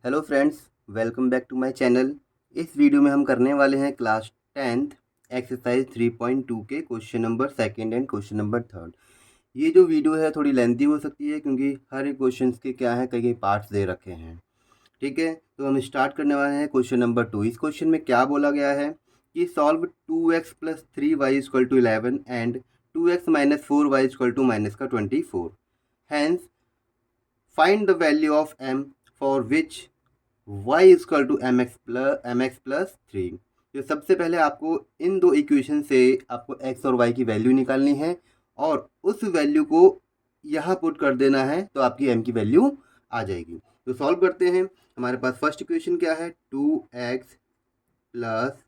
Hello friends, welcome back to my channel. इस video में हम करने वाले हैं क्लास 10th एक्सरसाइज 3.2 के question number second and question number third. ये जो वीडियो है थोड़ी लेंथी हो सकती है क्योंकि हर एक क्वेश्चन के क्या है कई कई पार्ट्स दे रखे हैं। ठीक है, तो हम स्टार्ट करने वाले हैं क्वेश्चन नंबर 2। इस क्वेश्चन में क्या बोला गया है कि solve 2x plus 3y equal to 11 and 2x minus 4y equal to minus का 24। Hence find the value of m for which y equal to M X plus three. तो सबसे पहले आपको इन दो इक्वेशन से आपको x और y की वैल्यू निकालनी है और उस वैल्यू को यहाँ पुट कर देना है तो आपकी m की वैल्यू आ जाएगी। तो सॉल्व करते हैं। हमारे पास फर्स्ट इक्वेशन क्या है, 2x plus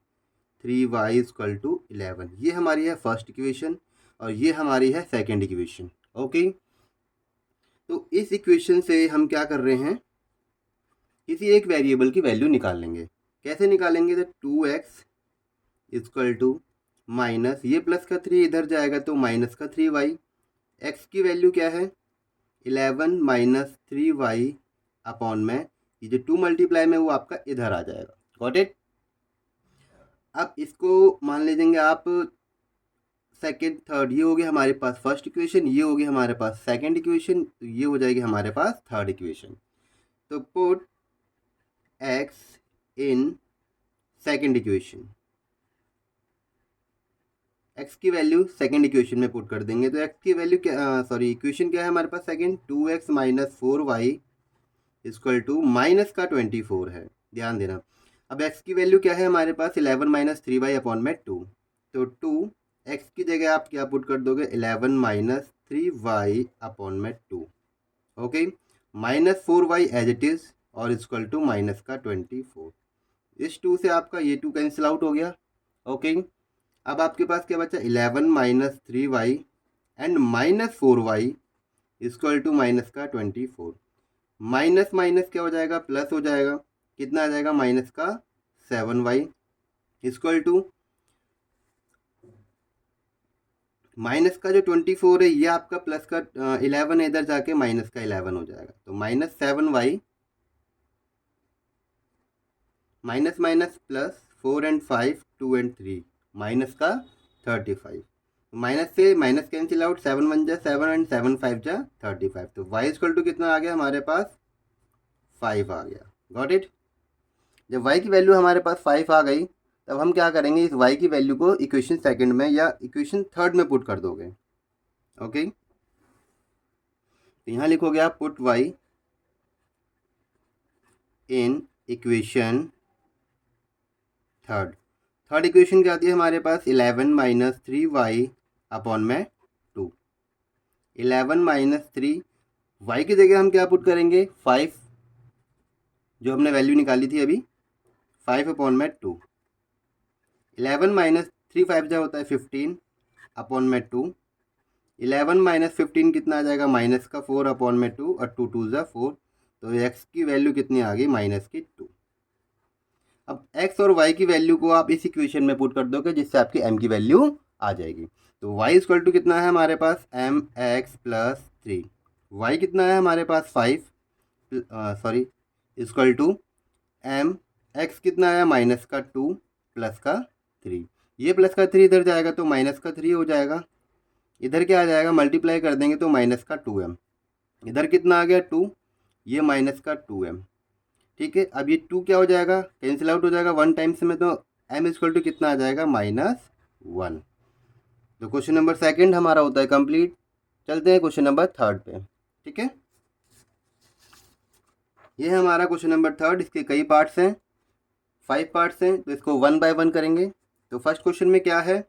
3y equal to 11। ये हमारी है फर्स्ट इक्वेशन और ये हमारी है सेकेंड इक्वेशन। ओके, तो इस इक्वेशन से हम क्या कर रहे हैं, किसी एक वेरिएबल की वैल्यू निकाल लेंगे। कैसे निकालेंगे, तो 2x इक्वल टू माइनस ये प्लस का 3 इधर जाएगा तो माइनस का 3y। x की वैल्यू क्या है 11 माइनस 3y अपॉन में ये जो 2 मल्टीप्लाई में वो आपका इधर आ जाएगा। Got it. अब इसको मान लीजिएंगे आप सेकेंड थर्ड, ये हो गया हमारे पास फर्स्ट इक्वेशन, ये हो गया हमारे पास सेकेंड इक्वेशन, तो ये हो जाएगी हमारे पास थर्ड इक्वेशन। तो put x in second equation, x की वैल्यू सेकेंड इक्वेशन में पुट कर देंगे। तो x की वैल्यू क्या, सॉरी इक्वेशन क्या है हमारे पास second, 2x minus 4y equal to minus का 24 है। ध्यान देना। अब x की वैल्यू क्या है हमारे पास 11 माइनस 3y अपॉन में 2। तो 2 x की जगह आप क्या पुट कर दोगे 11 माइनस 3y अपॉन में 2। Okay, minus 4y as it is और इक्वल टू माइनस का 24। इस 2 से आपका ये 2 कैंसिल आउट हो गया। ओके, अब आपके पास क्या बचा 11 minus 3y and minus 4y equal to minus का 24। माइनस माइनस क्या हो जाएगा, प्लस हो जाएगा। कितना आ जाएगा माइनस का 7y इक्वल टू माइनस का जो 24 है ये आपका प्लस का 11 इधर जाके माइनस का 11 हो जाएगा। तो minus 7y minus minus plus 4 and 5 2 and 3 minus का 35। माइनस से माइनस कैंसिल आउट, 7 1 जा 7 एंड 7 5 जा 35। तो y इक्वल टू कितना आ गया हमारे पास 5 आ गया। Got it. जब y की वैल्यू हमारे पास 5 आ गई तब हम क्या करेंगे, इस y की वैल्यू को इक्वेशन सेकंड में या इक्वेशन थर्ड में पुट कर दोगे। ओके, तो यहाँ लिखोगे आप put y in equation third. Third equation क्या आती है हमारे पास 11 माइनस 3y अपॉन में 2। 11 माइनस 3 y की जगह हम क्या पुट करेंगे 5, जो हमने वैल्यू निकाली थी अभी 5 अपॉन में 2। 11 माइनस 3 5 जा होता है 15 अपॉन में 2। 11 माइनस 15 कितना आ जाएगा माइनस का 4 अपॉन में 2 और 2 2 जा 4। तो x की वैल्यू कितनी आ गई माइनस की 2। अब x और y की वैल्यू को आप इस इक्वेशन में पुट कर दोगे जिससे आपकी m की वैल्यू आ जाएगी। तो y इक्वल टू कितना है हमारे पास एम एक्स प्लस 3। y कितना है हमारे पास 5, sorry equal to M X कितना है माइनस का 2 प्लस का 3। ये प्लस का 3 इधर जाएगा तो माइनस का 3 हो जाएगा। इधर क्या आ जाएगा, मल्टीप्लाई कर देंगे तो माइनस का 2m। इधर कितना आ गया 2, ये माइनस का 2m। ठीक है, अब ये 2 क्या हो जाएगा कैंसिल आउट हो जाएगा 1 टाइम्स में, तो m इक्वल टू कितना आ जाएगा -1। तो क्वेश्चन नंबर सेकंड हमारा होता है कंप्लीट। चलते हैं क्वेश्चन नंबर थर्ड पे। ठीक है, ये है हमारा क्वेश्चन नंबर थर्ड। इसके कई पार्ट्स हैं, 5 पार्ट्स हैं, तो इसको 1 बाय 1 करेंगे। तो फर्स्ट क्वेश्चन में क्या है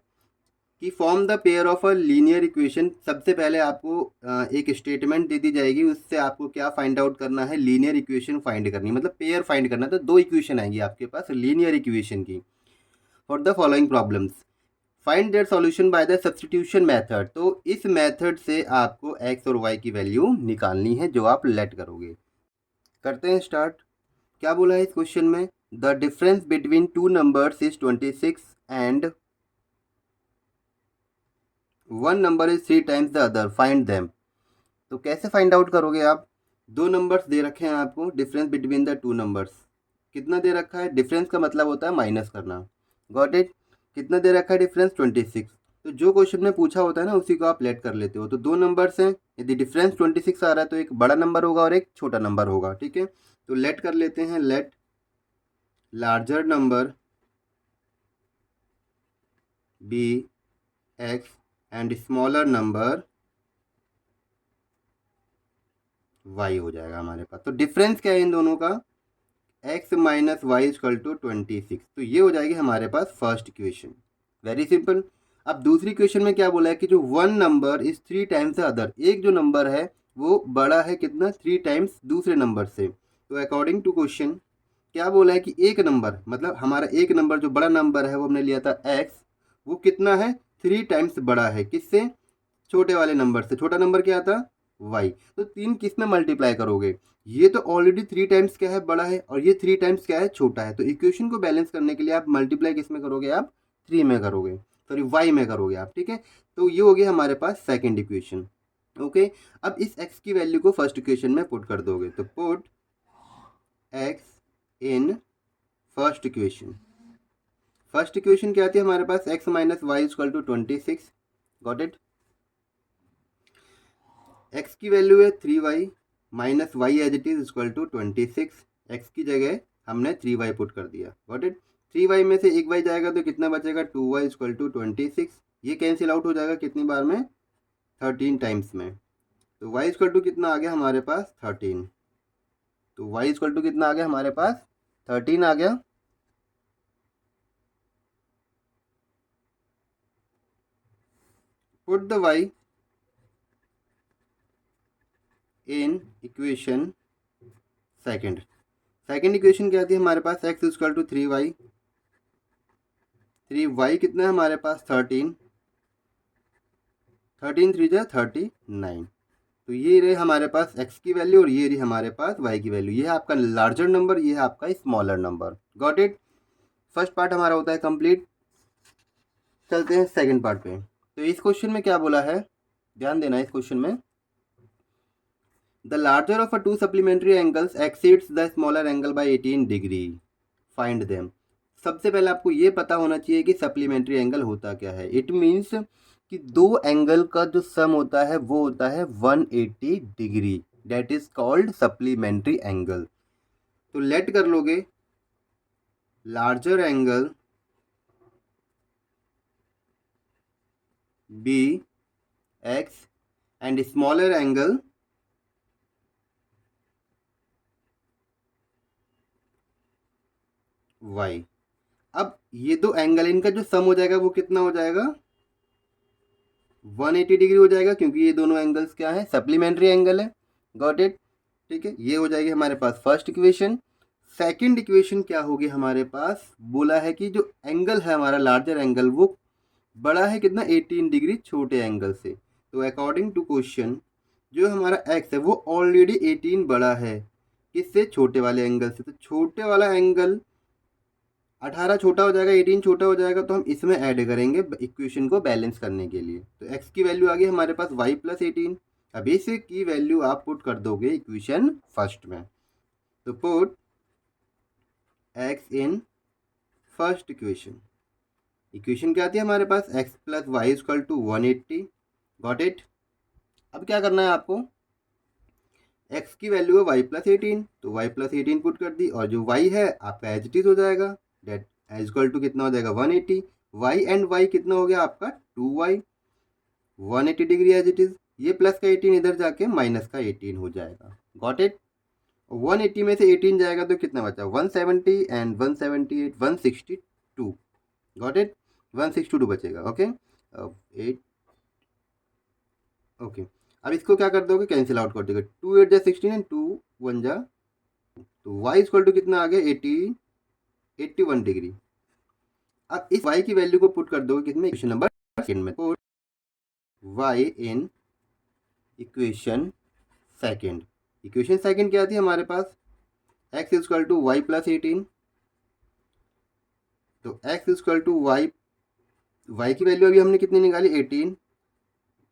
कि form the pair of a linear equation. सबसे पहले आपको एक स्टेटमेंट दे दी जाएगी, उससे आपको क्या फाइंड आउट करना है, लीनियर इक्वेशन फाइंड करनी, मतलब पेयर फाइंड करना। तो 2 इक्वेशन आएंगी आपके पास लीनियर इक्वेशन की। For the following problems find their solution by the substitution method. तो इस मेथड से आपको एक्स और वाई की वैल्यू निकालनी है जो आप लेट करोगे। करते हैं स्टार्ट। क्या बोला है इस क्वेश्चन में, the difference between two numbers is 26 and one number is 3 times the other, find them. तो कैसे फाइंड आउट करोगे आप, दो नंबर्स दे रखे हैं आपको, difference between the two numbers कितना दे रखा है, डिफरेंस का मतलब होता है माइनस करना, गॉट इट। कितना दे रखा है डिफरेंस, 26। तो जो क्वेश्चन में पूछा होता है ना उसी को आप लेट कर लेते हो। तो दो नंबर्स हैं, यदि डिफरेंस 26 आ रहा है तो एक बड़ा नंबर होगा और एक छोटा नंबर होगा, ठीक है। तो लेट कर लेते हैं, let larger number be X and smaller number Y हो जाएगा हमारे पास। तो डिफरेंस क्या है इन दोनों का, x minus Y equal to 26। तो ये हो जाएगी हमारे पास फर्स्ट इक्वेशन, वेरी सिंपल। अब दूसरी इक्वेशन में क्या बोला है कि जो one number is 3 times the other, एक जो नंबर है वो बड़ा है कितना, 3 टाइम्स दूसरे नंबर से। तो अकॉर्डिंग टू क्वेश्चन क्या बोला है कि एक नंबर, मतलब हमारा एक नंबर जो बड़ा नंबर है वो हमने लिया था x, वो कितना है, 3 टाइम्स बड़ा है किससे, छोटे वाले नंबर से। छोटा नंबर क्या था, y। तो तीन किस में मल्टीप्लाई करोगे, ये तो ऑलरेडी 3 टाइम्स क्या है, बड़ा है, और ये 3 टाइम्स क्या है, छोटा है। तो इक्वेशन को बैलेंस करने के लिए आप मल्टीप्लाई किस में करोगे, आप 3 में करोगे, सॉरी y में करोगे आप, ठीक है। तो ये हो गया हमारे पास सेकेंड इक्वेशन, ओके। अब इस x की वैल्यू को फर्स्ट इक्वेशन में पुट कर दोगे, तो put x in first equation. First equation क्या आती है हमारे पास, x minus Y equal to 26, got it. x की वैल्यू है 3y minus Y as it is equal to 26। x की जगह हमने 3y पुट कर दिया, गॉट इट। 3y में से एक y जाएगा तो कितना बचेगा, 2y इक्वल टू 26। ये कैंसिल आउट हो जाएगा कितनी बार में, 13 टाइम्स में। तो y इक्वल टू कितना आ गया हमारे पास, 13। तो y इक्वल टू कितना आ गया हमारे पास, 13 आ गया। Put the y in equation second. Second equation क्या आती है हमारे पास, x equal to 3y। 3y कितना है हमारे पास, 13। 13 3 जा 39। तो ये रहे हमारे पास x की वैल्यू और ये रही हमारे पास y की वैल्यू। ये है आपका लार्जर नंबर, ये है आपका smaller number, got it. First part हमारा होता है कंप्लीट। चलते हैं सेकंड पार्ट पे। तो इस क्वेश्चन में क्या बोला है, ध्यान देना इस क्वेश्चन में, the larger of a to supplementary angles exceeds the smaller angle by 18 degree, find them. सबसे पहले आपको ये पता होना चाहिए कि सप्लीमेंट्री एंगल होता क्या है। इट मीन्स कि दो एंगल का जो सम होता है वो होता है 180 degree, that is called supplementary angle. तो लेट कर लोगे larger angle be X and smaller angle Y. अब ये दो एंगल, इनका जो सम हो जाएगा वो कितना हो जाएगा, 180 डिग्री हो जाएगा, क्योंकि ये दोनों एंगल्स क्या है, सप्लीमेंट्री एंगल है, गॉट इट, ठीक है। ये हो जाएगी हमारे पास फर्स्ट इक्वेशन। सेकंड इक्वेशन क्या होगी हमारे पास, बोला है कि जो एंगल है हमारा लार्जर एंगल वो बड़ा है कितना, 18 डिग्री छोटे एंगल से। तो अकॉर्डिंग टू क्वेश्चन जो हमारा एक्स है वो ऑलरेडी 18 बड़ा है किससे, छोटे वाले एंगल से। तो छोटे वाला एंगल 18 छोटा हो जाएगा, 18 छोटा हो जाएगा, तो हम इसमें ऐड करेंगे इक्वेशन को बैलेंस करने के लिए। तो x की वैल्यू आ गई हमारे पास y प्लस 18। अब इस की वैल्यू आप पुट कर दोगे इक्वेशन फर्स्ट में। तो put x in first equation. Equation क्या आती है हमारे पास, x plus Y equal to 180, got it. अब क्या करना है आपको, x की वैल्यू है y प्लस 18, तो y प्लस 18 पुट कर दी, और जो y है आपका एज इट इज हो जाएगा, डेट एज इक्वल टू कितना हो जाएगा, 180। y एंड y कितना हो गया आपका, 2y, 180 degree as it is. ये प्लस का 18 इधर जाके माइनस का 18 हो जाएगा, गॉट इट। 180 में से 18 जाएगा तो कितना बचा, 170 एंड 178, 162, गॉट इट, 162 बचेगा, ओके। अब 8, ओके। अब इसको क्या कर दोगे, कैंसिल आउट कर दोगे, 2 8 जा 16 एंड 2 1 जा, तो y इक्वल टू कितना आ गया, 81 डिग्री। अब इस y की वैल्यू को पुट कर दोगे कितने, इक्वेशन नंबर सेकंड में। Put y in equation second. Equation second क्या थी हमारे पास, x equal to Y plus 18। तो x इक्वल टू वाई की वैल्यू अभी हमने कितनी निकाली, 18,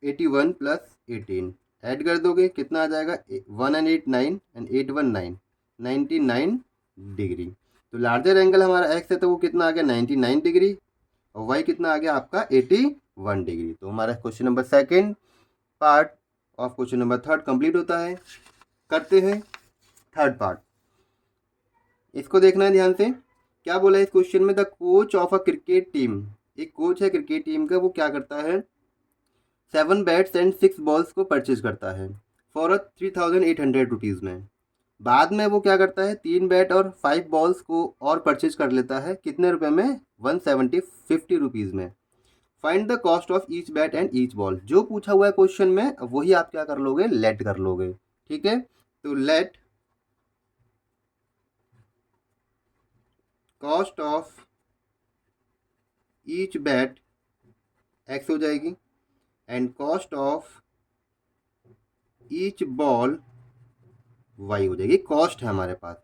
81 प्लस 18, ऐड कर दोगे कितना आ जाएगा 1 and 8 9 and 8 1 9 99 डिग्री। तो लार्जर एंगल हमारा एक्स है तो वो कितना आ गया 99 डिग्री और वाई कितना आ गया आपका 81 डिग्री। तो हमारा question number second part of question number third complete होता है। करते हैं थर्ड पार्ट। इसको देखना है ध्यान से। क्या बोला है इस क्वेश्चन में, the coach of a cricket team, एक कोच है क्रिकेट टीम का, वो क्या करता है 7 बैट्स एंड 6 बॉल्स को परचेज करता है फॉर 3800 रुपीज़ में। बाद में वो क्या करता है 3 बैट और 5 बॉल्स को और परचेज कर लेता है कितने रुपए में 150 रुपीज़ में। Find the cost of each bat and each ball. जो पूछा हुआ है क्वेश्चन में वही आप क्या कर लोगे लेट कर लोगे। ठीक है, तो let cost of each bat X हो जाएगी and cost of each ball Y हो जाएगी। कॉस्ट है हमारे पास।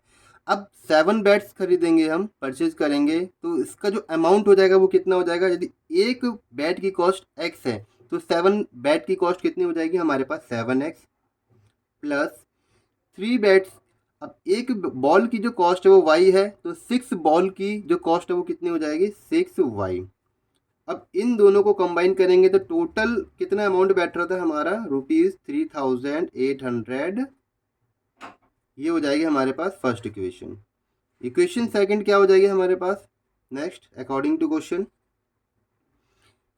अब 7 बैट्स खरीदेंगे हम, परचेज करेंगे, तो इसका जो अमाउंट हो जाएगा वो कितना हो जाएगा। यदि एक बैट की कॉस्ट एक्स है तो 7 बैट की कॉस्ट कितनी हो जाएगी हमारे पास 7x प्लस 3 बैट्स। अब एक बॉल की जो कॉस्ट है वो वाई है तो 6 बॉल की जो कॉस्ट है वो कितनी हो जाएगी 6y। अब इन दोनों को कंबाइन करेंगे तो टोटल कितना अमाउंट बैठ रहा था हमारा ₹3800। ये हो जाएगी हमारे पास फर्स्ट इक्वेशन। इक्वेशन सेकंड क्या हो जाएगी हमारे पास next according to question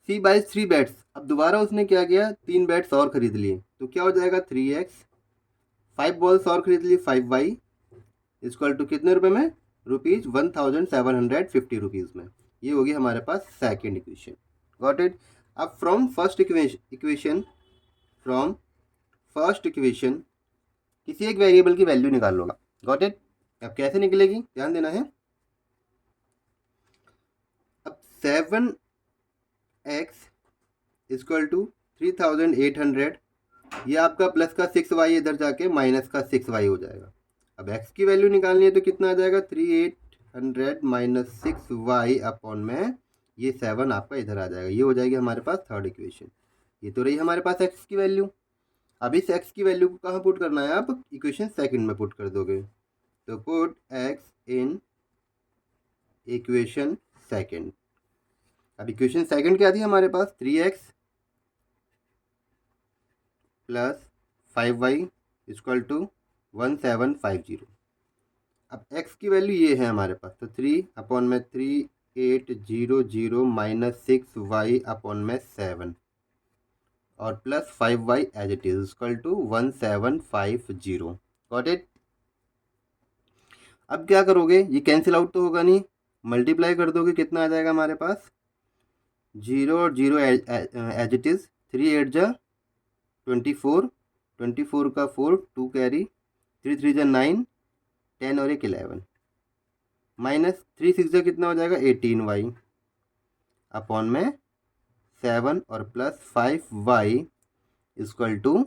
C buys 3 bats. अब दोबारा उसने क्या किया 3 बैट्स और खरीद लिए तो क्या हो जाएगा 3x, 5 बॉल्स और खरीद ली 5y इक्वल टू कितने रुपए में ₹1750 रुपीज़ में। ये होगी हमारे पास सेकंड इक्वेशन। Got it. अब फ्रॉम फर्स्ट इक्वेशन किसी एक वेरिएबल की वैल्यू निकाल लो। Got it. अब कैसे निकलेगी ध्यान देना है। अब 7x इक्वल टू 3800, ये आपका प्लस का 6y इधर जाके माइनस का 6y हो जाएगा। अब x की वैल्यू निकालनी है तो कितना आ जाएगा 3800 माइनस 6y अपॉन में ये 7 आपका इधर आ जाएगा। ये हो जाएगी हमारे पास थर्ड इक्वेशन। ये तो रही हमारे पास x की वैल्यू। अब इस x की वैल्यू को कहाँ पुट करना है आप इक्वेशन सेकंड में पुट कर दोगे। तो पुट x इन इक्वेशन सेकंड। अब इक्वेशन सेकंड क्या थी हमारे पास 3x plus 5y equal to 1750। अब x की वैल्यू ये है हमारे पास तो 3 अपॉन में 3800 माइनस 6y अपॉन में 7 और plus 5y as it is equal to 1750। Got it. अब क्या करोगे ये कैंसिल आउट तो होगा नहीं, मल्टीप्लाई कर दोगे कितना आ जाएगा हमारे पास 0 और 0 एज इट इज़ 3 8 जा 24, 24 का 4 2 कैरी 3 3 जा 9 10 और 1 11 माइनस 3 6 जा कितना हो जाएगा 18y अपॉन में 7 और plus 5y equal to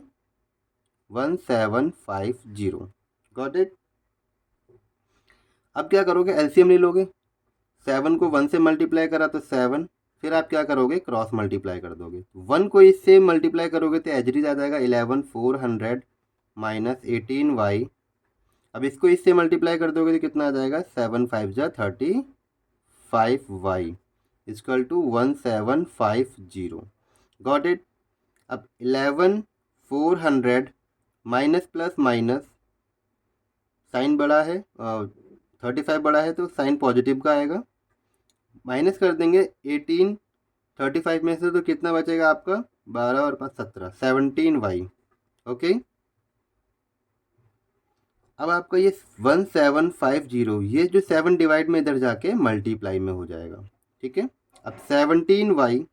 1750। Got it. अब क्या करोगे एलसीएम ले लोगे। 7 को 1 से मल्टीप्लाई करा तो 7, फिर आप क्या करोगे क्रॉस मल्टीप्लाई कर दोगे। 1 को इससे मल्टीप्लाई करोगे तो एजरीज आ जाएगा 11400 माइनस 18y। अब इसको इससे मल्टीप्लाई कर दोगे तो कितना आ जाएगा 7 5 जा 35y equal to 1750। Got it. अब 11400 माइनस प्लस माइनस साइन बड़ा है 35 बड़ा है तो साइन पॉजिटिव का आएगा। माइनस कर देंगे 18 35 में से तो कितना बचेगा आपका 12 और 5 17 17y। ओके। अब आपका ये 1750 ये जो 7 डिवाइड में इधर जाके मल्टीप्लाई में हो जाएगा। ठीक है। अब 17y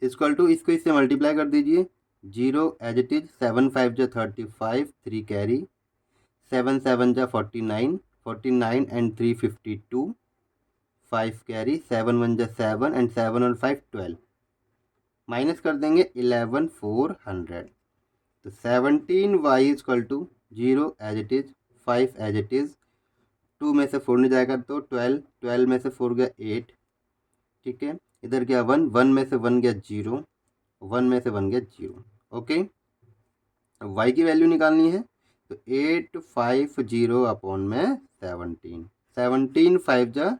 इक्वल टू इसको इससे मल्टीप्लाई कर दीजिए 0 एज इट इज 7 5 जा 35 3 कैरी 7 7 जा 49 49 एंड 3 52 5 कैरी 7 1 जा 7 एंड 7 और 5 12 माइनस कर देंगे 11400। तो 17y equal to 0 as it is 5 as it is 2 में से 4 नहीं जाएगा तो 12 12 में से 4 गया 8। ठीक है। इधर गया 1 1 में से 1 गया 0 1 में से 1 गया 0। ओके, अब y की वैल्यू निकालनी है तो 850 अपॉन में 17, 17 5 जा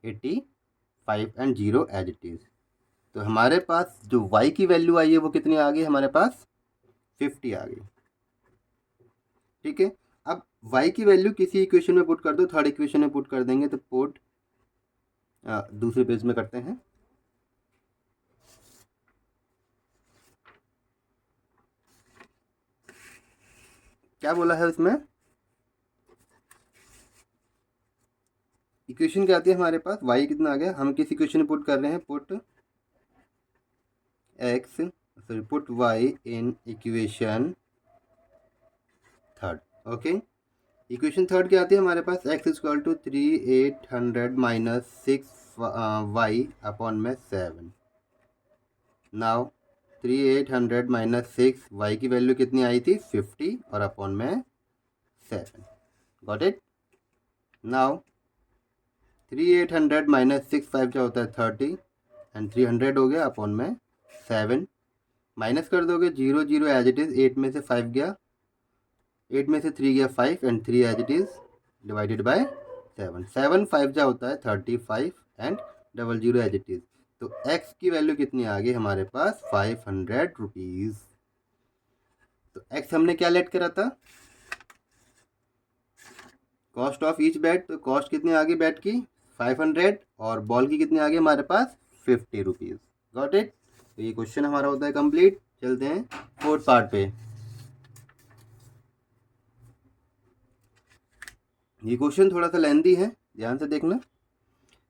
85 एंड 0 एज इट इज़। तो हमारे पास जो y की वैल्यू आई है वो कितनी आ गई हमारे पास 50 आ गई। ठीक है, अब y की वैल्यू किसी इक्वेशन में पुट कर दो, थर्ड इक्वेशन में पुट कर देंगे, तो पुट दूसरे पेज में करते हैं। क्या बोला है उसमें, इक्वेशन क्या आती है हमारे पास, y कितना आ गया, हम किस इक्वेशन में पुट कर रहे हैं, put y in equation third. Okay, equation third क्या आती है हमारे पास, x equal to 3800 minus 6y upon में 7। नाउ 3800 माइनस 6, y की वैल्यू कितनी आई थी 50 और अपॉन में 7। Got it. नाउ 3800 माइनस 6 5 क्या होता है 30 एंड 300 हो गया अपॉन में 7। माइनस कर दोगे 0 0 एज इट इज़, 8 में से 5 गया, 8 में से 3 गया 5 and 3 as it is divided by 7। 7 5 जा होता है 35 एंड 00 एज इट इज़। तो x की वैल्यू कितनी आ गई हमारे पास 500 रुपीज़। तो x हमने क्या लेट करा था, कॉस्ट ऑफ ईच बैट, तो कॉस्ट कितनी आ गई बैट की 500 और बॉल की कितनी आ गई हमारे पास 50 रुपीज़। Got it. तो ये क्वेश्चन हमारा होता है कंप्लीट। चलते हैं फोर्थ पार्ट पे। ये क्वेश्चन थोड़ा सा लेंथी है, ध्यान से देखना।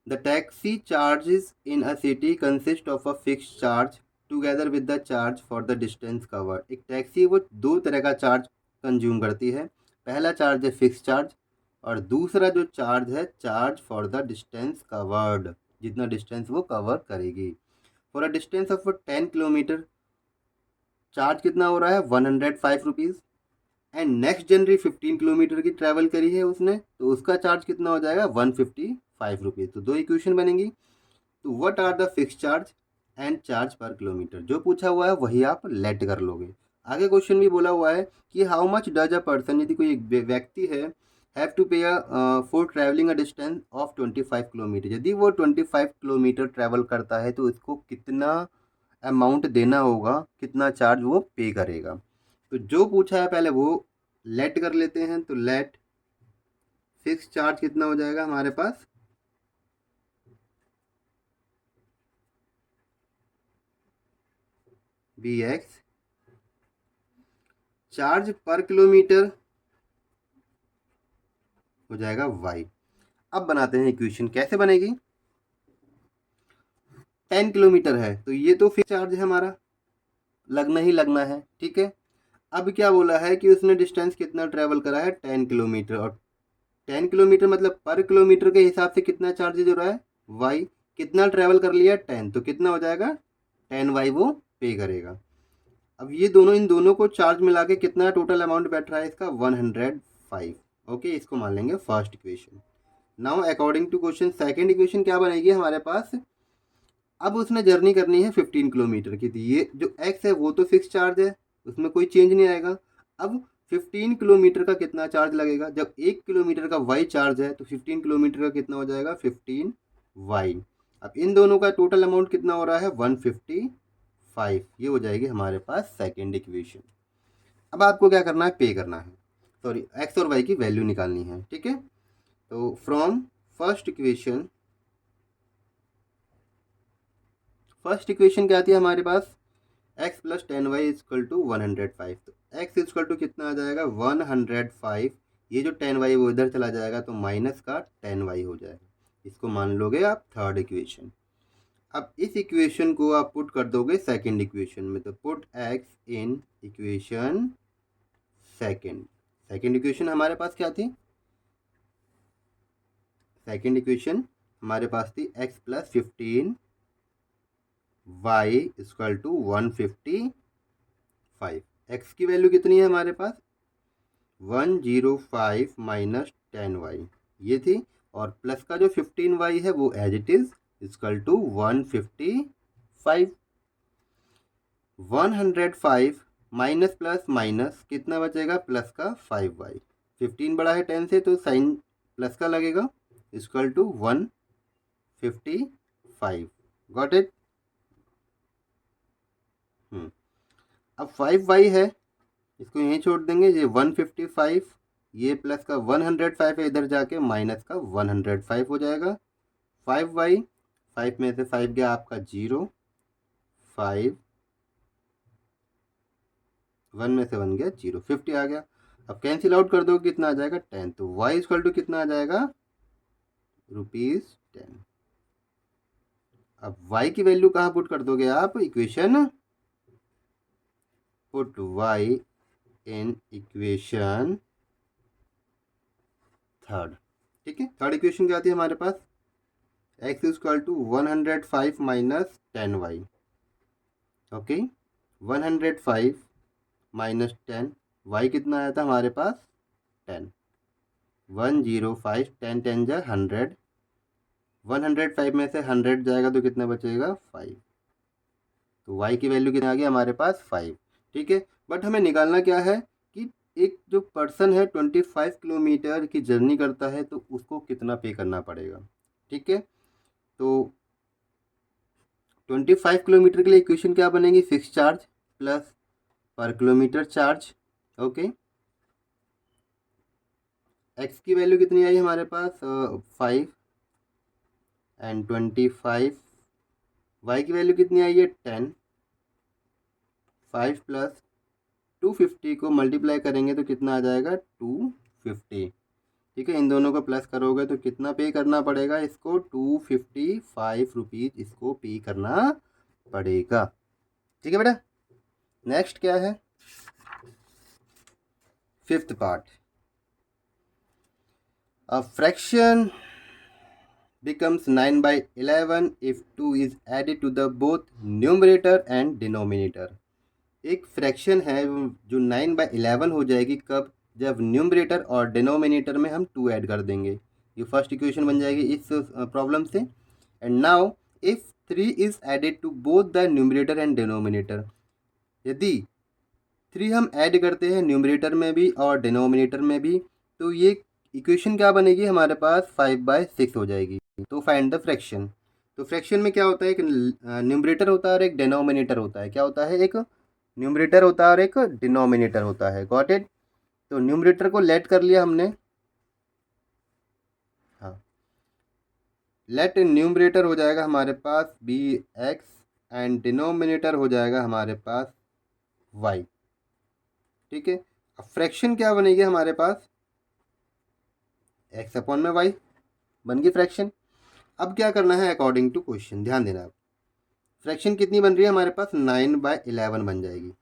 The taxi charges in a city consist of a fix charge together with the charge for the distance covered. एक टैक्सी वो दो तरह का चार्ज कंज्यूम करती है। पहला चार्ज है फिक्स चार्ज और दूसरा जो चार्ज है charge for the distance covered, जितना डिस्टेंस वो कवर करेगी। For a distance of 10 kilometre charge कितना हो रहा है 105 rupees and next January 15 kilometre की ट्रैवल करी है उसने, तो उसका चार्ज कितना हो जाएगा 155 रुपीज़। तो दो इक्वेशन बनेंगी। तो what are the fix charge and charge per kilometre, जो पूछा हुआ है वही आप लेट कर लोगे। आगे क्वेश्चन भी बोला हुआ है कि how much does a person, यदि कोई एक व्यक्ति है, हैव टू पे for travelling a distance of 25 kilometre, यदि वो 25 किलोमीटर ट्रैवल करता है तो इसको कितना अमाउंट देना होगा, कितना चार्ज वो पे करेगा। तो जो पूछा है पहले वो लेट कर लेते हैं। तो लेट फिक्स चार्ज कितना हो जाएगा हमारे पास, B x, charge per kilometre हो जाएगा वाई। अब बनाते हैं इक्वेशन, कैसे बनेगी, 10 किलोमीटर है तो ये तो फिक्स चार्ज है हमारा, लगना ही लगना है। ठीक है, अब क्या बोला है कि उसने डिस्टेंस कितना ट्रेवल करा है 10 किलोमीटर, और 10 किलोमीटर मतलब पर किलोमीटर के हिसाब से कितना चार्जेज हो रहा है वाई, कितना ट्रेवल कर लिया 10, तो कितना हो जाएगा 10 वाई वो पे करेगा। अब ये दोनों, इन दोनों को चार्ज मिला के कितना टोटल अमाउंट बैठ रहा है इसका 105। ओके, इसको मान लेंगे first equation. Now according to question second equation क्या बनेगी हमारे पास, अब उसने जर्नी करनी है 15 किलोमीटर की, तो ये जो एक्स है वो तो फिक्स चार्ज है, उसमें कोई चेंज नहीं आएगा। अब 15 किलोमीटर का कितना चार्ज लगेगा, जब 1 किलोमीटर का वाई चार्ज है तो 15 किलोमीटर का कितना हो जाएगा 15 वाई। अब इन दोनों का टोटल अमाउंट कितना हो रहा है 155, ये हो जाएगी हमारे पास सेकेंड इक्वेशन। अब आपको क्या करना है, पे करना है, सॉरी एक्स और वाई की वैल्यू निकालनी है। ठीक है, तो from first equation, first equation क्या आती है हमारे पास, x plus 10y is equal to 105। तो x इजकल टू कितना आ जाएगा 105, ये जो 10y वो इधर चला जाएगा तो माइनस का 10y हो जाएगा। इसको मान लोगे आप थर्ड इक्वेशन। अब इस इक्वेशन को आप पुट कर दोगे सेकंड इक्वेशन में, तो पुट x इन इक्वेशन सेकंड। सेकंड इक्वेशन हमारे पास क्या थी, सेकंड इक्वेशन हमारे पास थी x plus 15 y equal to 155। x की वैल्यू कितनी है हमारे पास 105 माइनस 10y ये थी, और प्लस का जो 15y है वो as it is equal to 155। 105 minus plus minus कितना बचेगा, प्लस का 5y। 15 बड़ा है 10 से तो साइन प्लस का लगेगा, इक्वल टू 155। Got it. अब 5y है, इसको यहीं छोड़ देंगे, ये 155, ये प्लस का 105 है, इधर जाके माइनस का 105 हो जाएगा। 5y, 5 में से 5 गया आपका 0, 5, 1 में से 1 गया 0, 50 आ गया। अब कैंसिल आउट कर दो, कितना आ जाएगा 10, तो y इक्वल टू कितना आ जाएगा, ₹10। अब y की वैल्यू कहाँ पुट कर दोगे आप, equation, put y in equation third. ठीक है, थर्ड इक्वेशन क्या आती है हमारे पास, x equal to 105 minus 10y। Okay, 105 minus 10, y कितना आया था हमारे पास 10, 105, 10 10 जा 100, 105 में से 100 जाएगा तो कितना बचेगा 5, तो y की वैल्यू कितना आ गई हमारे पास 5। ठीक है, बट हमें निकालना क्या है कि एक जो पर्सन है 25 किलोमीटर की जर्नी करता है तो उसको कितना पे करना पड़ेगा। ठीक है, तो 25 किलोमीटर के लिए इक्वेशन क्या बनेगी, फिक्स चार्ज प्लस पर किलोमीटर चार्ज। ओके, एक्स की वैल्यू कितनी आई हमारे पास 5 एंड 25, वाई की वैल्यू कितनी आई है 10, 5 प्लस 250 को मल्टीप्लाई करेंगे तो कितना आ जाएगा 250। ठीक है, इन दोनों को प्लस करोगे तो कितना पे करना पड़ेगा, इसको 255 रुपीज़ इसको पे करना पड़ेगा। ठीक है बेटा, नेक्स्ट क्या है, fifth part. A fraction becomes 9/11 if 2 is added to the both numerator and denominator। एक फ्रैक्शन है जो 9/11 हो जाएगी, कब, जब न्यूमरेटर और डिनोमिनेटर में हम 2 ऐड कर देंगे। ये फर्स्ट इक्वेशन बन जाएगी इस प्रॉब्लम से। And now if 3 is added to both the numerator and denominator, यदि 3 हम ऐड करते हैं न्यूमरेटर में भी और डिनोमिनेटर में भी, तो ये इक्वेशन क्या बनेगी हमारे पास 5/6 हो जाएगी। तो फाइंड द फ्रैक्शन। तो फ्रैक्शन में क्या होता है, एक न्यूमरेटर होता है और एक डिनोमिनेटर होता है। क्या होता है, एक न्यूमरेटर होता है और एक डिनोमिनेटर होता है। Got it. तो न्यूमरेटर को लेट कर लिया हमने, हाँ, लेट न्यूमरेटर हो जाएगा हमारे पास bx एंड डिनोमिनेटर हो जाएगा हमारे पास y। ठीक है, अब फ्रैक्शन क्या बनेगी हमारे पास, x अपॉन में y बन गई फ्रैक्शन। अब क्या करना है अकॉर्डिंग टू क्वेश्चन, ध्यान देना आप, फ्रैक्शन कितनी बन रही है हमारे पास 9/11 बन जाएगी।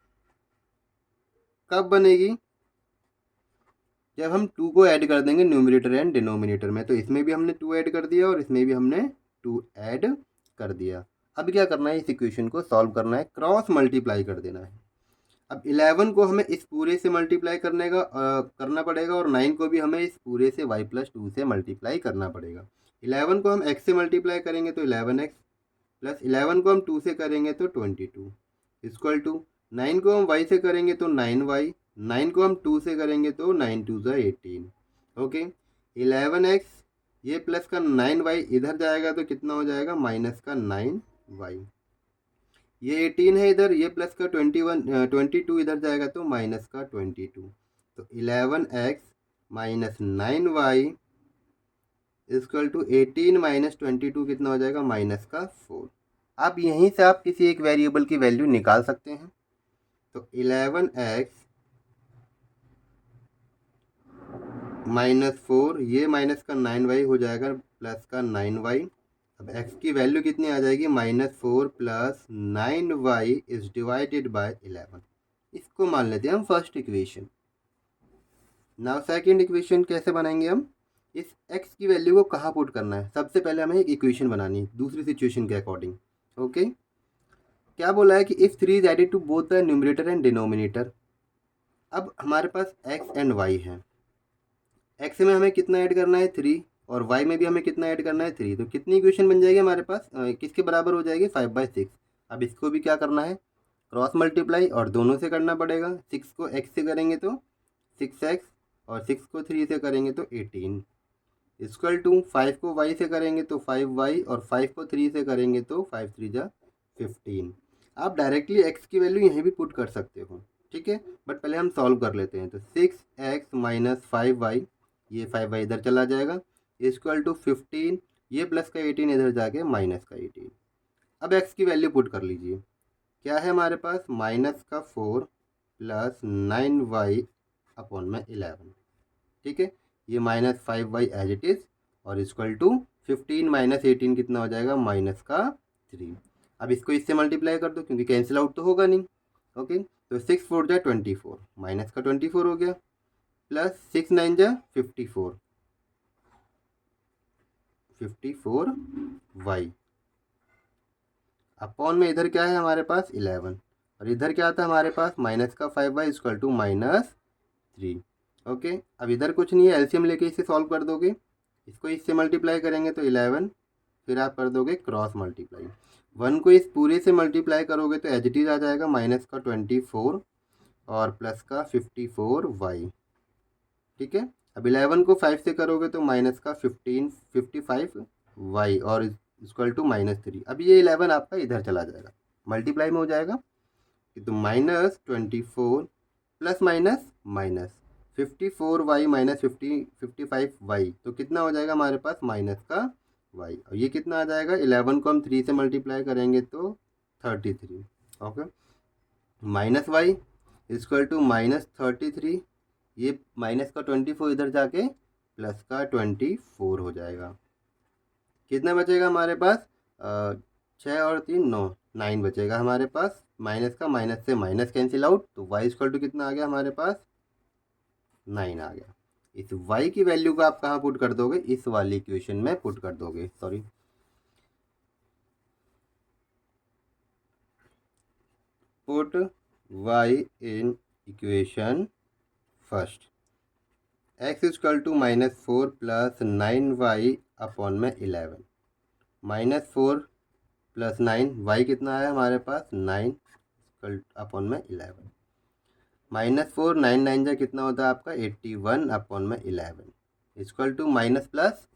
कब बनेगी, जब हम 2 को ऐड कर देंगे न्यूमरेटर एंड डिनोमिनेटर में। तो इसमें भी हमने 2 ऐड कर दिया और इसमें भी हमने 2 ऐड कर दिया। अब क्या करना है, इस इक्वेशन को सॉल्व करना है, क्रॉस मल्टीप्लाई कर देना है। अब 11 को हमें इस पूरे से मल्टीप्लाई करना पड़ेगा और 9 को भी हमें इस पूरे से y+2 से मल्टीप्लाई करना पड़ेगा। 11 को हम x से मल्टीप्लाई करेंगे तो 11x, प्लस 11 को हम 2 से करेंगे तो 22, इक्वल टू 9 को हम y से करेंगे तो 9y, 9 को हम 2 से करेंगे तो 9 2 ज़ा 18। ओके, 11x ये प्लस का 9y इधर जाएगा तो कितना हो जाएगा, माइनस का 9y। ये 18 है इधर, ये प्लस का 22 इधर जाएगा तो माइनस का 22। तो 11x minus 9y equal to 18 minus 22 कितना हो जाएगा, माइनस का 4। अब यहीं से आप किसी एक वेरिएबल की वैल्यू निकाल सकते हैं। तो 11x माइनस 4, ये माइनस का 9y हो जाएगा प्लस का 9y। अब x की वैल्यू कितनी आ जाएगी, -4 plus 9y is divided by 11। इसको मान लेते हैं हम first equation. Now second equation कैसे बनाएंगे हम, इस x की वैल्यू को कहाँ पुट करना है। सबसे पहले हमें एक इक्वेशन बनानी है दूसरी सिचुएशन के अकॉर्डिंग। ओके, क्या बोला है कि if 3 is added to both the numerator and denominator. अब हमारे पास x एंड y है, x में हमें कितना ऐड करना है 3 और y में भी हमें कितना ऐड करना है 3। तो कितनी इक्वेशन बन जाएगी हमारे पास, किसके बराबर हो जाएगी 5/6। अब इसको भी क्या करना है, क्रॉस मल्टीप्लाई और दोनों से करना पड़ेगा। 6 को x से करेंगे तो 6x और 6 को 3 से करेंगे तो 18 इक्वल टू 5 को y से करेंगे तो 5y और 5 को 3 से करेंगे तो 5 3 जा 15। आप डायरेक्टली x की वैल्यू यहीं भी पुट कर सकते हो, ठीक है, बट पहले हम सॉल्व कर लेते हैं। तो 6x माइनस 5y, ये 5y इधर चला जाएगा, इक्वल टू 15, ये प्लस का 18 इधर जाके माइनस का 18। अब x की वैल्यू पुट कर लीजिए, क्या है हमारे पास माइनस का 4 प्लस 9y अपॉन में 11, ठीक है, ये minus 5y as it is और इक्वल टू 15 माइनस 18 कितना हो जाएगा माइनस का 3। अब इसको इससे मल्टीप्लाई कर दो क्योंकि कैंसिल आउट तो होगा नहीं, ओके। तो 6 4 जा 24, माइनस का 24 हो गया, प्लस 6 9 जा 54 y अपॉन में इधर क्या है हमारे पास 11 और इधर क्या आता है हमारे पास माइनस का 5y equal to minus 3, okay. अब इधर कुछ नहीं है, एलसीएम लेके इसे सॉल्व कर दोगे, इसको इससे मल्टीप्लाई करेंगे तो 11, फिर आप कर दोगे क्रॉस मल्टीप्लाई, 1 को इस पूरे से मल्टीप्लाई करोगे तो एज इट इज़ आ जाएगा माइनस का 24 और प्लस का 54y, ठीक है। अब 11 को 5 से करोगे तो माइनस का 55y और इक्वल टू माइनस 3। अब ये 11 आपका इधर चला जाएगा, मल्टीप्लाई में हो जाएगा, तो minus 24 plus minus minus 54y minus 55y, तो कितना हो जाएगा हमारे पास माइनस का y, और ये कितना आ जाएगा 11 को हम 3 से मल्टीप्लाई करेंगे तो 33, okay. Minus y equal to minus 33, ये माइनस का 24 इधर जाके प्लस का 24 हो जाएगा, कितना बचेगा हमारे पास 6 और 3 9 बचेगा हमारे पास, माइनस का माइनस से माइनस कैंसिल आउट, तो y इक्वल टू कितना आ गया हमारे पास 9 आ गया। इस y की वैल्यू को आप कहाँ पुट कर दोगे, इस वाली इक्वेशन में पुट कर दोगे, sorry put y in equation first, x equal to minus 4 plus 9y upon में 11, माइनस 4 प्लस 9, y कितना है हमारे पास 9 अपॉन में 11, माइनस 4 9 9 जा कितना होता है आपका 81 अपॉन में 11 equal to minus plus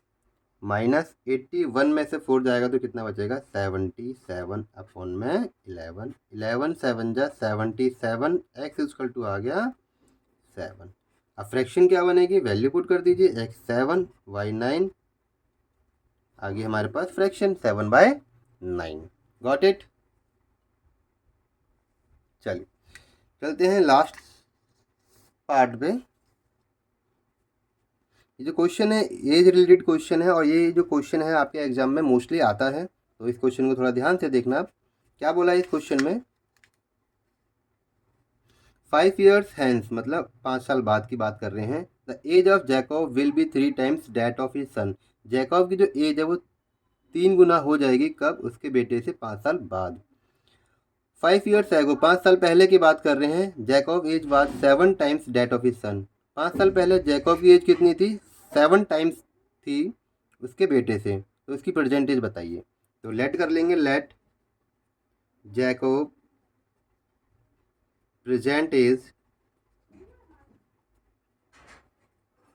minus 81 में से 4 जाएगा तो कितना बचेगा 77 अपॉन में 11, 11 7 जा 77, x इक्वल टू आ गया 7। अब फ्रैक्शन क्या बनेगी, वैल्यू पुट कर दीजिए, x 7 y 9, आगे हमारे पास फ्रैक्शन 7/9, गॉट इट। चलिए चलते हैं लास्ट पार्ट पे। ये जो क्वेश्चन है एज रिलेटेड क्वेश्चन है और ये जो क्वेश्चन है आपके एग्जाम में मोस्टली आता है, तो इस क्वेश्चन को थोड़ा ध्यान से देखना। आप क्या बोला है इस क्वेश्चन में, 5 years हैंस मतलब 5 साल बाद की बात कर रहे हैं। The age of Jacob will be 3 times that of his son, Jacob की जो एज है वो 3 गुना हो जाएगी, कब, उसके बेटे से 5 साल बाद। 5 years एगो 5 साल पहले की बात कर रहे हैं, Jacob age was 7 times that of his son, 5 साल पहले जैकब की एज कितनी थी 7 times थी उसके बेटे से, तो इसकी परसेंटेज बताइए। तो लेट कर लेंगे, लेट जैकब प्रेजेंट एज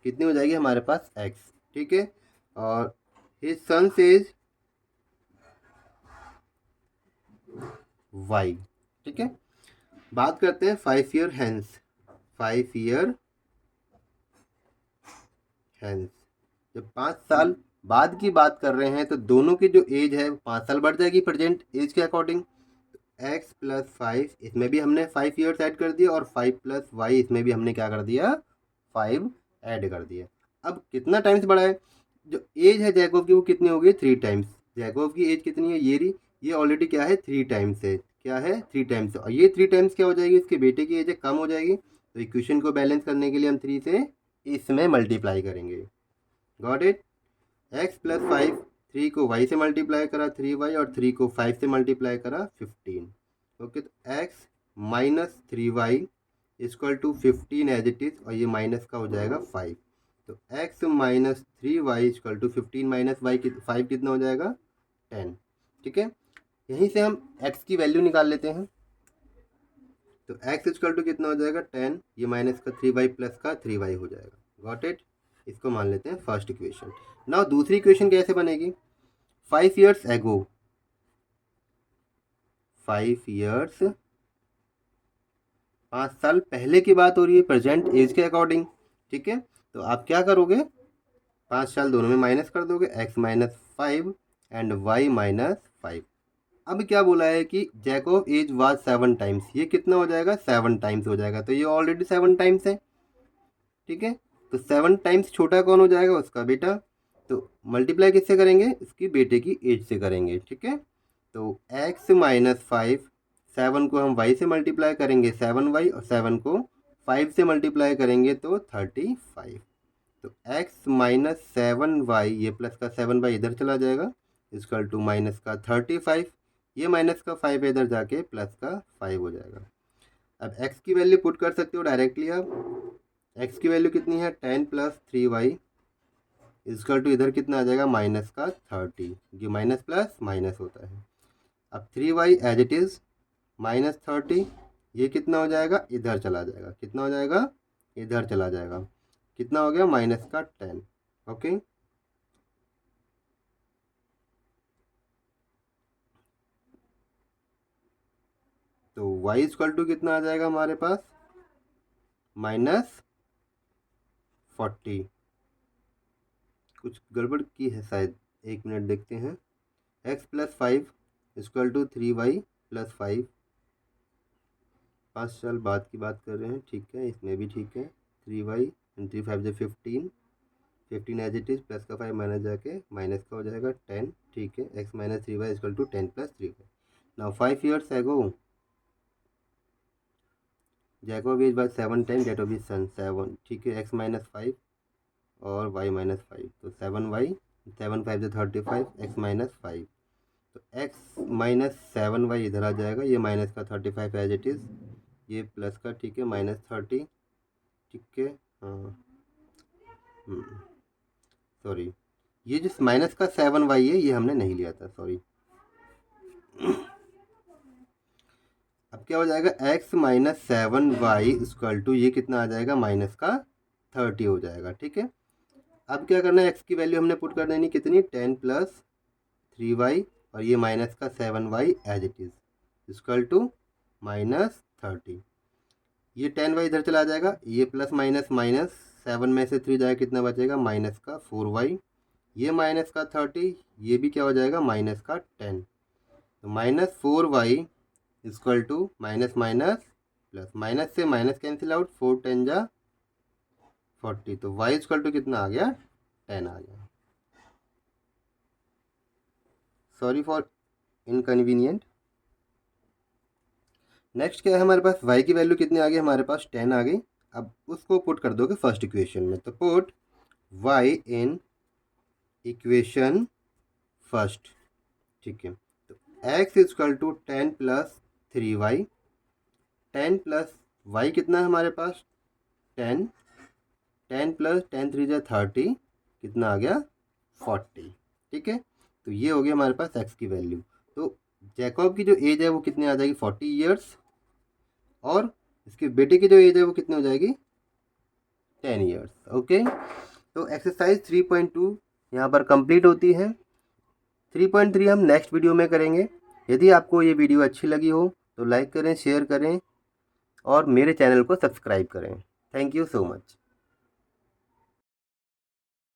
कितनी हो जाएगी हमारे पास x, ठीक है, और हिज सन्स एज y, ठीक है। बात करते हैं 5 year हैंस, 5 year हैंस, जब 5 साल बाद की बात कर रहे हैं तो दोनों की जो एज है 5 साल बढ़ जाएगी प्रेजेंट एज के अकॉर्डिंग, x प्लस 5, इसमें भी हमने 5 years ऐड कर दिया और 5 प्लस y इसमें भी हमने क्या कर दिया 5 ऐड कर दिया। अब कितना टाइम्स बढ़ा है, जो एज है जैकब की वो कितनी होगी 3 टाइम्स, जैकब की एज कितनी है ये ऑलरेडी क्या है 3 टाइम्स है, क्या है 3 टाइम्स, और ये 3 टाइम्स क्या हो जाएगी, इसके बेटे की एज है कम हो जाएगी, तो इक्वेशन को बैलेंस करने के लिए हम 3 से इसमें मल्टीप्लाई करेंगे, गॉट इट। x प्लस 5, 3 को y से मल्टीप्लाई करा 3y और 3 को 5 से मल्टीप्लाई करा 15, ओके। तो x minus 3y equal to 15 as it is, और ये माइनस का हो जाएगा 5, तो x minus 3y equal to 15 minus y 5 कितना हो जाएगा 10, ठीक है। यहीं से हम x की वैल्यू निकाल लेते हैं, तो x इक्वल टू कितना हो जाएगा 10, ये माइनस का 3y प्लस का 3y हो जाएगा। Got it. इसको मान लेते हैं फर्स्ट इक्वेशन। नाउ दूसरी इक्वेशन कैसे बनेगी? 5 years ago, 5 years 5 साल पहले की बात हो रही है, प्रेजेंट एज के अकॉर्डिंग। ठीक है, तो आप क्या करोगे, 5 साल दोनों में माइनस कर दोगे, x minus 5 and y minus 5। अब क्या बोला है कि जैकब एज वाज 7 टाइम्स, ये कितना हो जाएगा, 7 टाइम्स हो जाएगा। तो ये ऑलरेडी 7 टाइम्स है। ठीक है, तो 7 टाइम्स छोटा कौन हो जाएगा, उसका बेटा। तो मल्टीप्लाई किससे करेंगे, उसकी बेटे की एज से करेंगे। ठीक है, तो x माइनस 5, 7 को हम y से मल्टीप्लाई करेंगे 7y, और 7 को 5 से मल्टीप्लाई करेंगे तो 35। तो x माइनस 7y, ये प्लस का 7y इधर चला जाएगा, इक्वल टू माइनस का 35, ये माइनस का 5 इधर जाके प्लस का 5 हो जाएगा। अब x की वैल्यू पुट कर सकते हो डायरेक्टली आप। x की वैल्यू कितनी है, 10 प्लस 3y इक्वल टू इधर कितना आ जाएगा, माइनस का 30। ये माइनस प्लस माइनस होता है। अब 3y as it is minus 30, ये कितना हो जाएगा, इधर चला जाएगा। कितना हो जाएगा, इधर चला जाएगा। कितना हो गया, माइनस का 10। ओके, तो y इक्वल टू कितना आ जाएगा हमारे पास, माइनस 40। कुछ गड़बड़ की है शायद, 1 मिनट देखते हैं। x plus 5 equal to 3y plus 5। 5 साल बाद की बात कर रहे हैं। ठीक है, इसमें भी ठीक है। 3y एंड 3 5 जो 15, 15 एज इट इज़, प्लस का 5 माइनस जाके माइनस का हो जाएगा 10। ठीक है, x minus 3y equal to 10 plus 3y। Now 5 years ago Jacob is by 7 time that of his son 7। ठीक है, x माइनस 5 और y माइनस 5, तो 7y, 7 5 जो 35, x माइनस 5। तो x माइनस 7y इधर आ जाएगा, ये माइनस का 35 एज इट इज़, ये प्लस का, ठीक है, माइनस 30। ठीक है, हाँ, सॉरी, ये जो माइनस का 7y है ये हमने नहीं लिया था, सॉरी। अब क्या हो जाएगा, x minus 7y equal to, ये कितना आ जाएगा, माइनस का 30 हो जाएगा। ठीक है, अब क्या करना है, x की वैल्यू हमने पुट कर देनी कितनी, 10 प्लस 3y, और ये माइनस का 7y as it is equal to minus 30। ये 10y इधर चला जाएगा, ये प्लस माइनस माइनस, 7 में से 3 जाएगा, कितना बचेगा, माइनस का 4y, ये माइनस का 30, ये भी क्या हो जाएगा, माइनस का 10। तो minus 4y equal to minus minus plus, minus से माइनस कैंसिल आउट, 4 10 जा 40, तो y इक्वल टू कितना आ गया, 10 आ गया। Sorry for inconvenient. नेक्स्ट क्या है हमारे पास, y की वैल्यू कितनी आ गई हमारे पास, 10 आ गई। अब उसको पुट कर दोगे फर्स्ट इक्वेशन में, तो put y in equation first. ठीक है, तो x equal to 10 plus 3y, 10 plus y कितना है हमारे पास, 10, 10 प्लस 10 3 जा 30, कितना आ गया, 40। ठीक है, तो ये हो गया हमारे पास x की वैल्यू। तो जैकब की जो एज है वो कितनी आ जाएगी, 40 ईयर्स, और इसके बेटे की जो एज है वो कितनी हो जाएगी, 10 ईयर्स। ओके, तो एक्सरसाइज 3.2 यहाँ पर कंप्लीट होती है। 3.3 हम नेक्स्ट वीडियो में करेंगे। यदि आपको ये वीडियो अच्छी लगी हो तो लाइक करें, शेयर करें और मेरे चैनल को सब्सक्राइब करें। Thank you so much.